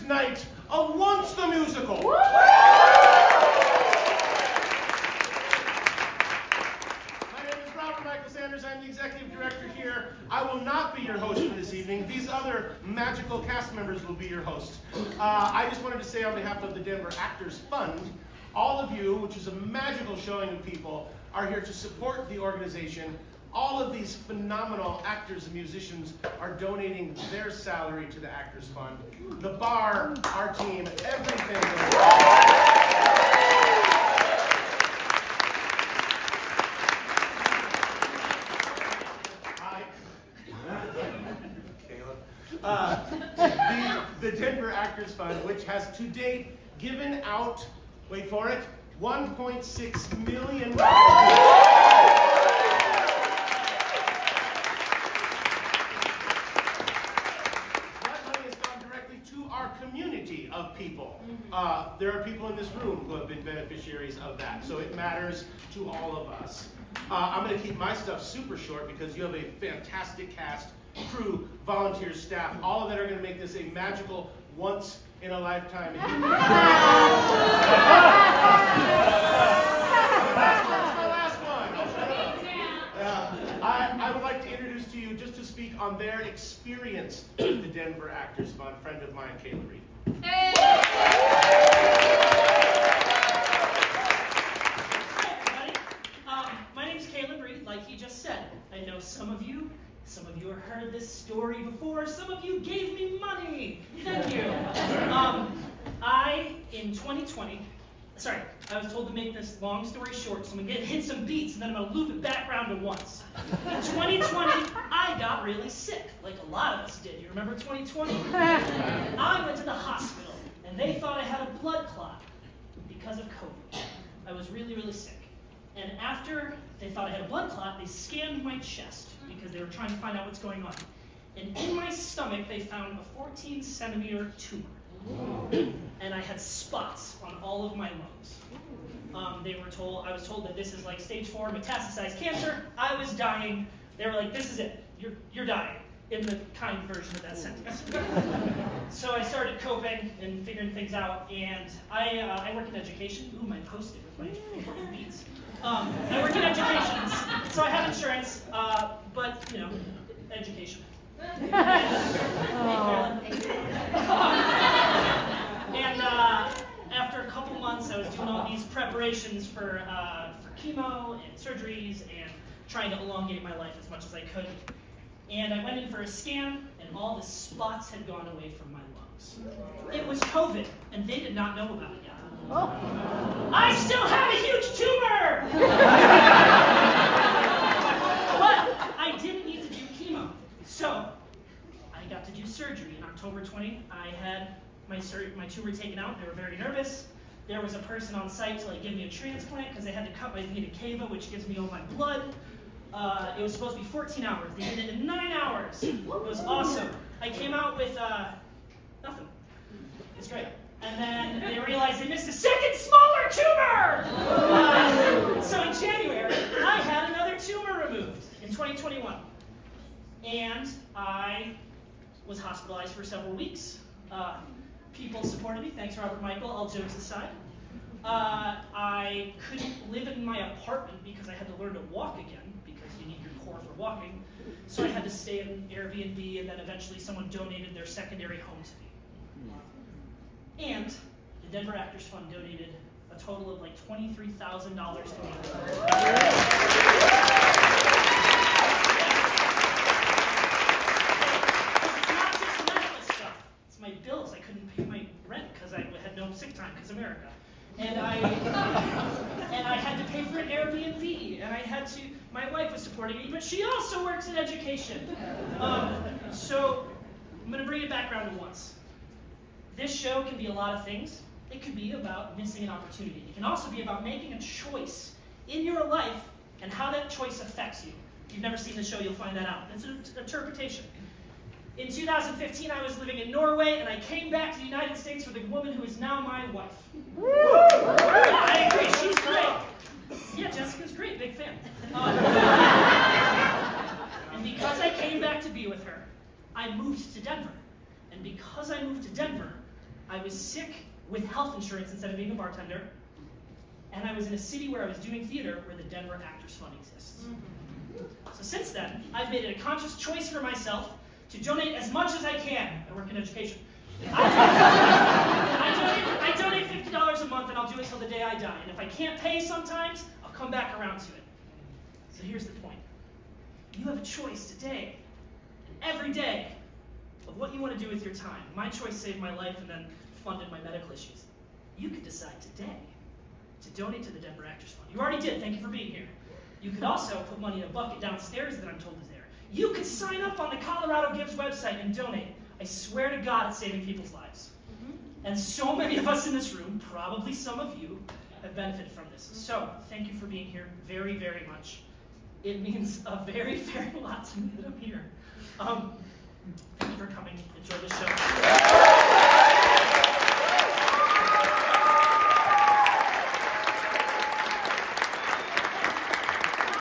night of Once the Musical. My name is Robert Michael Sanders. I'm the executive director here. I will not be your host for this evening. These other magical cast members will be your hosts. I just wanted to say on behalf of the Denver Actors Fund, all of you, which is a magical showing of people, are here to support the organization. All of these phenomenal actors and musicians are donating their salary to the Actors Fund. The bar, our team, everything. Hi. Caleb. The Denver Actors Fund, which has to date given out, wait for it, $1.6 million. Community of people. There are people in this room who have been beneficiaries of that, so it matters to all of us. I'm going to keep my stuff super short because you have a fantastic cast, crew, volunteers, staff, all of that are going to make this a magical once-in-a-lifetime event. I would like to introduce to you, just to speak on their experience with the Denver Actors Fund, friend of mine, Kayla Reed. Hey! Hi, everybody. My name's Caleb Reed, like he just said. I know some of you have heard this story before. Some of you gave me money. Thank you. In 2020, sorry, I was told to make this long story short, so I'm going to hit some beats, and then I'm going to loop it back around to once. In 2020, I got really sick, like a lot of us did. You remember 2020? I went to the hospital, and they thought I had a blood clot because of COVID. I was really, really sick. And after they thought I had a blood clot, they scanned my chest because they were trying to find out what's going on. And in my stomach, they found a 14-centimeter tumor. And I had spots on all of my lungs. I was told that this is like stage 4 metastasized cancer. I was dying. They were like, this is it. You're dying, in the kind version of that sentence. So I started coping and figuring things out, and I work in education. Ooh, my post-it with my important beats. I work in education, so I have insurance, but, you know, education. And after a couple months, I was doing all these preparations for chemo and surgeries and trying to elongate my life as much as I could. And I went in for a scan, and all the spots had gone away from my lungs. It was COVID, and they did not know about it yet. I still have a huge tumor! But I didn't need to do chemo. So I got to do surgery. In October 20, I had my tumor taken out. They were very nervous. There was a person on site to give me a transplant because they had to cut my vena cava, which gives me all my blood. It was supposed to be 14 hours. They did it in 9 hours. It was awesome. I came out with nothing. It's great. And then they realized they missed a second smaller tumor! So in January, I had another tumor removed in 2021. And I was hospitalized for several weeks. People supported me. Thanks, Robert Michael, all jokes aside. I couldn't live in my apartment because I had to learn to walk again, because you need your core for walking. So I had to stay in an Airbnb, and then eventually someone donated their secondary home to me. And the Denver Actors Fund donated a total of $23,000 to me. It's not just medical stuff. It's my bills. I couldn't pay my rent because I had no sick time because America. And I had to pay for an Airbnb, and my wife was supporting me, but she also works in education. So I'm going to bring it back around to once. This show can be a lot of things. It could be about missing an opportunity. It can also be about making a choice in your life and how that choice affects you. If you've never seen the show, you'll find that out. It's an interpretation. In 2015, I was living in Norway, and I came back to the United States with a woman who is now my wife. Yeah, I agree. She's great. Yeah, Jessica's great. Big fan. And because I came back to be with her, I moved to Denver. And because I moved to Denver, I was sick with health insurance instead of being a bartender, and I was in a city where I was doing theater where the Denver Actors Fund exists. So since then, I've made it a conscious choice for myself to donate as much as I can. I work in education. I donate $50 a month, and I'll do it till the day I die. And if I can't pay sometimes, I'll come back around to it. So here's the point. You have a choice today, and every day, of what you want to do with your time. My choice saved my life and then funded my medical issues. You could decide today to donate to the Denver Actors Fund. You already did. Thank you for being here. You could also put money in a bucket downstairs that I'm told is there. You could sign up on the Colorado Gives website and donate. I swear to God, it's saving people's lives. And so many of us in this room, probably some of you, have benefited from this. So, thank you for being here very, very much. It means a very, very lot to me that I'm here. Thank you for coming. Enjoy the show.